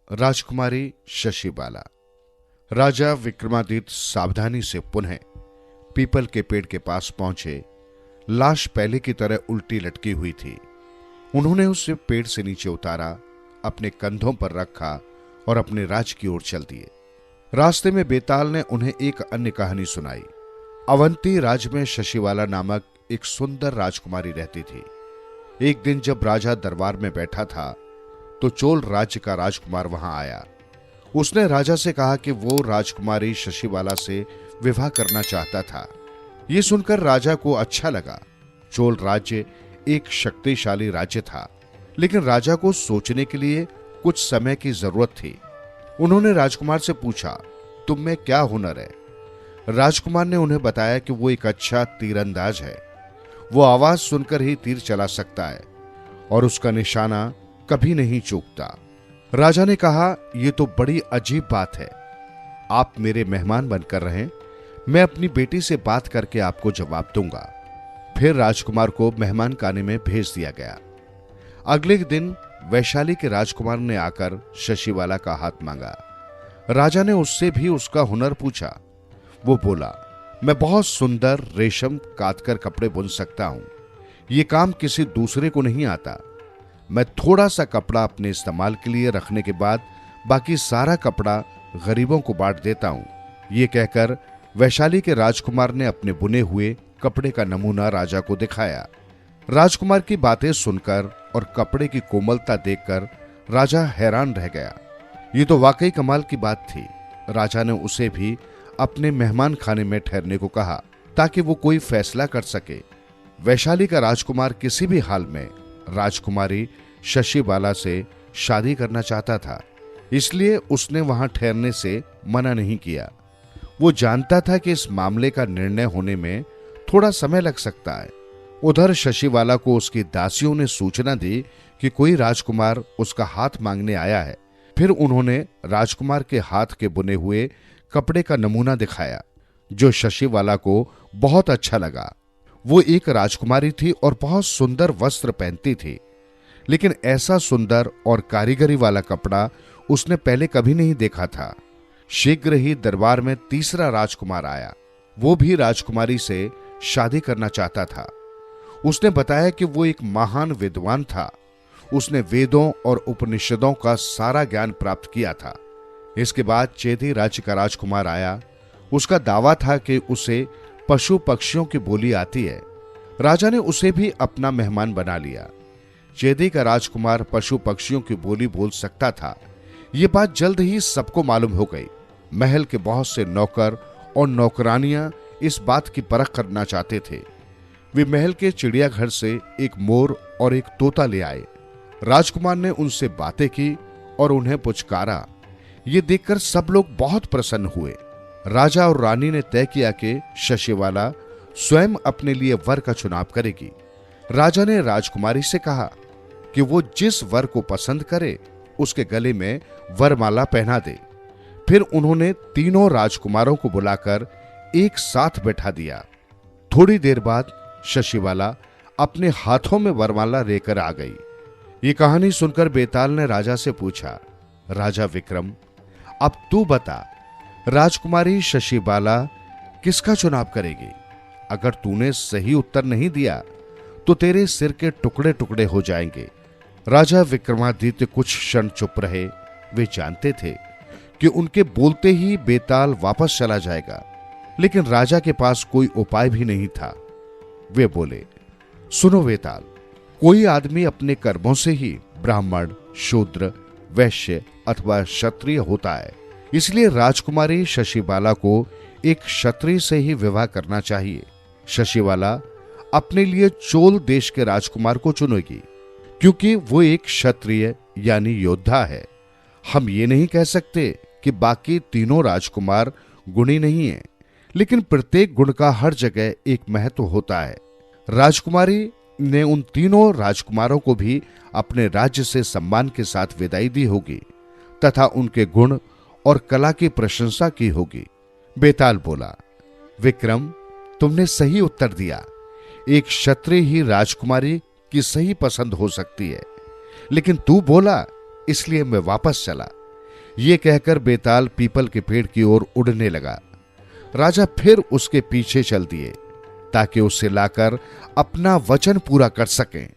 राजकुमारी शशिबाला। राजा विक्रमादित्य सावधानी से पुनः पीपल के पेड़ के पास पहुंचे। लाश पहले की तरह उल्टी लटकी हुई थी। उन्होंने उसे पेड़ से नीचे उतारा, अपने कंधों पर रखा और अपने राज की ओर चल दिए। रास्ते में बेताल ने उन्हें एक अन्य कहानी सुनाई। अवंती राज में शशिबाला नामक एक सुंदर राजकुमारी रहती थी। एक दिन जब राजा दरबार में बैठा था तो चोल राज्य का राजकुमार वहां आया। उसने राजा से कहा कि वो राजकुमारी शशिबाला से विवाह करना चाहता था। ये सुनकर राजा को अच्छा लगा। चोल राज्य एक शक्तिशाली राज्य था, लेकिन राजा को सोचने के लिए कुछ समय की जरूरत थी। उन्होंने राजकुमार से पूछा, तुम में क्या हुनर है? राजकुमार ने उन्हें बताया कि वो एक अच्छा तीरंदाज है। वो आवाज सुनकर ही तीर चला सकता है और उसका निशाना कभी नहीं चूकता। राजा ने कहा, यह तो बड़ी अजीब बात है। आप मेरे मेहमान बनकर रहें, मैं अपनी बेटी से बात करके आपको जवाब दूंगा। फिर राजकुमार को मेहमान खाने में भेज दिया गया। अगले दिन वैशाली के राजकुमार ने आकर शशिबाला का हाथ मांगा। राजा ने उससे भी उसका हुनर पूछा। वो बोला, मैं बहुत सुंदर रेशम काटकर कपड़े बुन सकता हूं। ये काम किसी दूसरे को नहीं आता। मैं थोड़ा सा कपड़ा अपने इस्तेमाल के लिए रखने के बाद बाकी सारा कपड़ा गरीबों को बांट देता हूं। ये कहकर वैशाली के राजकुमार ने अपने बुने हुए कपड़े का नमूना राजा को दिखाया। राजकुमार की बातें सुनकर और कपड़े की कोमलता देखकर राजा हैरान रह गया। ये तो वाकई कमाल की बात थी। राजा ने उसे भी अपने मेहमान खाने में ठहरने को कहा ताकि वो कोई फैसला कर सके। वैशाली का राजकुमार किसी भी हाल में राजकुमारी शशिबाला से शादी करना चाहता था, इसलिए उसने वहां ठहरने से मना नहीं किया। वो जानता था कि इस मामले का निर्णय होने में थोड़ा समय लग सकता है। उधर शशिबाला को उसकी दासियों ने सूचना दी कि कोई राजकुमार उसका हाथ मांगने आया है। फिर उन्होंने राजकुमार के हाथ के बुने हुए कपड़े का नमूना दिखाया, जो शशिबाला को बहुत अच्छा लगा। वो एक राजकुमारी थी और बहुत सुंदर वस्त्र पहनती थी, लेकिन ऐसा सुंदर और कारीगरी वाला कपड़ा उसने पहले कभी नहीं देखा था। शीघ्र ही दरबार में तीसरा राजकुमार आया। वो भी राजकुमारी से शादी करना चाहता था। उसने बताया कि वो एक महान विद्वान था। उसने वेदों और उपनिषदों का सारा ज्ञान प्राप्त किया था। इसके बाद चेदी राज्य का राजकुमार आया। उसका दावा था कि उसे पशु पक्षियों की बोली आती है। राजा ने उसे भी अपना मेहमान बना लिया। चेदी का राजकुमार पशु पक्षियों की बोली बोल सकता था। ये बात जल्द ही सबको मालूम हो गई। महल के बहुत से नौकर और नौकरानियां इस बात की परख करना चाहते थे। वे महल के चिड़ियाघर से एक मोर और एक तोता ले आए। राजकुमार ने उनसे बातें की और उन्हें पुचकारा। ये देखकर सब लोग बहुत प्रसन्न हुए। राजा और रानी ने तय किया कि शशिबाला स्वयं अपने लिए वर का चुनाव करेगी। राजा ने राजकुमारी से कहा कि वो जिस वर को पसंद करे उसके गले में वरमाला पहना दे। फिर उन्होंने तीनों राजकुमारों को बुलाकर एक साथ बैठा दिया। थोड़ी देर बाद शशिबाला अपने हाथों में वरमाला लेकर आ गई। ये कहानी सुनकर बेताल ने राजा से पूछा, राजा विक्रम, अब तू बता, राजकुमारी शशिबाला किसका चुनाव करेगी? अगर तूने सही उत्तर नहीं दिया तो तेरे सिर के टुकड़े टुकड़े हो जाएंगे। राजा विक्रमादित्य कुछ क्षण चुप रहे। वे जानते थे कि उनके बोलते ही बेताल वापस चला जाएगा, लेकिन राजा के पास कोई उपाय भी नहीं था। वे बोले, सुनो बेताल, कोई आदमी अपने कर्मों से ही ब्राह्मण, शूद्र, वैश्य अथवा क्षत्रिय होता है। इसलिए राजकुमारी शशिबाला को एक क्षत्रिय से ही विवाह करना चाहिए। शशिबाला अपने लिए चोल देश के राजकुमार को चुनेगी, क्योंकि वो एक क्षत्रिय यानी योद्धा है। हम ये नहीं कह सकते कि बाकी तीनों राजकुमार गुणी नहीं हैं, लेकिन प्रत्येक गुण का हर जगह एक महत्व होता है। राजकुमारी ने उन तीनों राजकुमारों को भी अपने राज्य से सम्मान के साथ विदाई दी होगी तथा उनके गुण और कला की प्रशंसा की होगी। बेताल बोला, विक्रम, तुमने सही उत्तर दिया। एक क्षत्रिय ही राजकुमारी की सही पसंद हो सकती है, लेकिन तू बोला इसलिए मैं वापस चला। ये कहकर बेताल पीपल के पेड़ की ओर उड़ने लगा। राजा फिर उसके पीछे चल दिए ताकि उसे लाकर अपना वचन पूरा कर सकें।